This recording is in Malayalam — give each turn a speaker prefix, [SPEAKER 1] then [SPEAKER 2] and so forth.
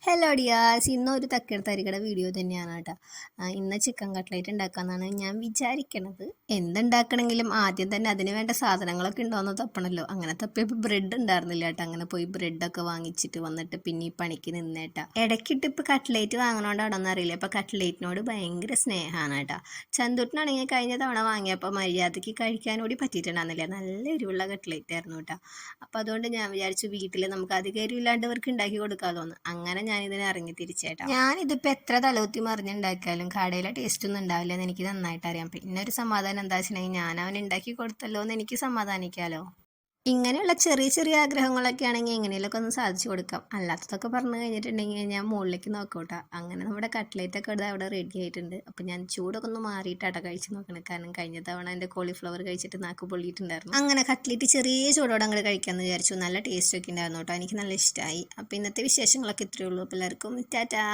[SPEAKER 1] ഹലോ ഡിയാസ്, ഇന്നൊരു തരികട വീഡിയോ തന്നെയാണ് കേട്ടോ. ഇന്ന് ചിക്കൻ കട്ട്ലേറ്റ് ഉണ്ടാക്കാമെന്നാണ് ഞാൻ വിചാരിക്കണത്. എന്തുണ്ടാക്കണമെങ്കിലും ആദ്യം തന്നെ അതിന് വേണ്ട സാധനങ്ങളൊക്കെ ഉണ്ടോയെന്ന് തപ്പണമല്ലോ. അങ്ങനെ തപ്പിയപ്പോൾ ബ്രെഡ് ഉണ്ടായിരുന്നില്ല കേട്ടോ. അങ്ങനെ പോയി ബ്രെഡൊക്കെ വാങ്ങിച്ചിട്ട് വന്നിട്ട് പിന്നെ ഈ പണിക്ക് നിന്നേട്ടാ. ഇടയ്ക്കിട്ട് ഇപ്പോൾ കട്ട്ലേറ്റ് വാങ്ങണോണ്ടാണോന്ന് അറിയില്ല, ഇപ്പോൾ കട്ട്ലേറ്റിനോട് ഭയങ്കര സ്നേഹമാണ് കേട്ടോ. ചന്തുട്ടിനാണെങ്കിൽ കഴിഞ്ഞ തവണ വാങ്ങിയപ്പോൾ മര്യാദയ്ക്ക് കഴിക്കാൻ കൂടി പറ്റിയിട്ടുണ്ടായിരുന്നില്ല. നല്ല എരിവുള്ള കട്ട്ലേറ്റ് ആയിരുന്നു കേട്ടോ. അപ്പോൾ അതുകൊണ്ട് ഞാൻ വിചാരിച്ചു വീട്ടിൽ നമുക്ക് അധികം എരിവില്ലാണ്ടവർക്ക് ഉണ്ടാക്കി കൊടുക്കാമല്ലോ. അങ്ങനെ ഞാനിതിനെ ഇറങ്ങി തിരിച്ചേട്ടാ. ഞാനിതിപ്പോൾ എത്ര തലകുത്തി മറിഞ്ഞുണ്ടാക്കിയാലും കടയിലെ ടേസ്റ്റ് ഒന്നും ഉണ്ടാവില്ല എന്ന് എനിക്ക് നന്നായിട്ട് അറിയാം. പിന്നെ ഒരു സമാധാനം എന്താ വെച്ചിട്ടുണ്ടെങ്കിൽ ഞാൻ അവൻ ഉണ്ടാക്കി കൊടുത്തല്ലോ എന്ന് എനിക്ക് സമാധാനിക്കാമല്ലോ. ഇങ്ങനെയുള്ള ചെറിയ ചെറിയ ആഗ്രഹങ്ങളൊക്കെ ആണെങ്കിൽ എങ്ങനെയൊക്കെ ഒന്ന് സാധിച്ചു കൊടുക്കാം. അല്ലാത്തതൊക്കെ പറഞ്ഞു കഴിഞ്ഞിട്ടുണ്ടെങ്കിൽ ഞാൻ മുകളിലേക്ക് നോക്കോട്ടെ. അങ്ങനെ നമ്മുടെ കട്ട്ലേറ്റൊക്കെ അവിടെ റെഡി ആയിട്ടുണ്ട്. അപ്പം ഞാൻ ചൂടൊക്കെ ഒന്ന് മാറിയിട്ടാട്ടോ കഴിച്ച് നോക്കണം. കാരണം കഴിഞ്ഞ തവണ എൻ്റെ കോളിഫ്ലവർ കഴിച്ചിട്ട് നാക്ക് പൊള്ളിയിട്ടുണ്ടായിരുന്നു. അങ്ങനെ കട്ട്ലേറ്റ് ചെറിയ ചൂടോടെ അങ്ങോട്ട് കഴിക്കാമെന്ന് വിചാരിച്ചു. നല്ല ടേസ്റ്റ് ഒക്കെ ഉണ്ടായിരുന്നു കേട്ടോ. എനിക്ക് നല്ല ഇഷ്ടമായി. അപ്പോൾ ഇന്നത്തെ വിശേഷങ്ങളൊക്കെ ഇത്രയേ ഉള്ളൂ. അപ്പോൾ എല്ലാവർക്കും ടാറ്റാ.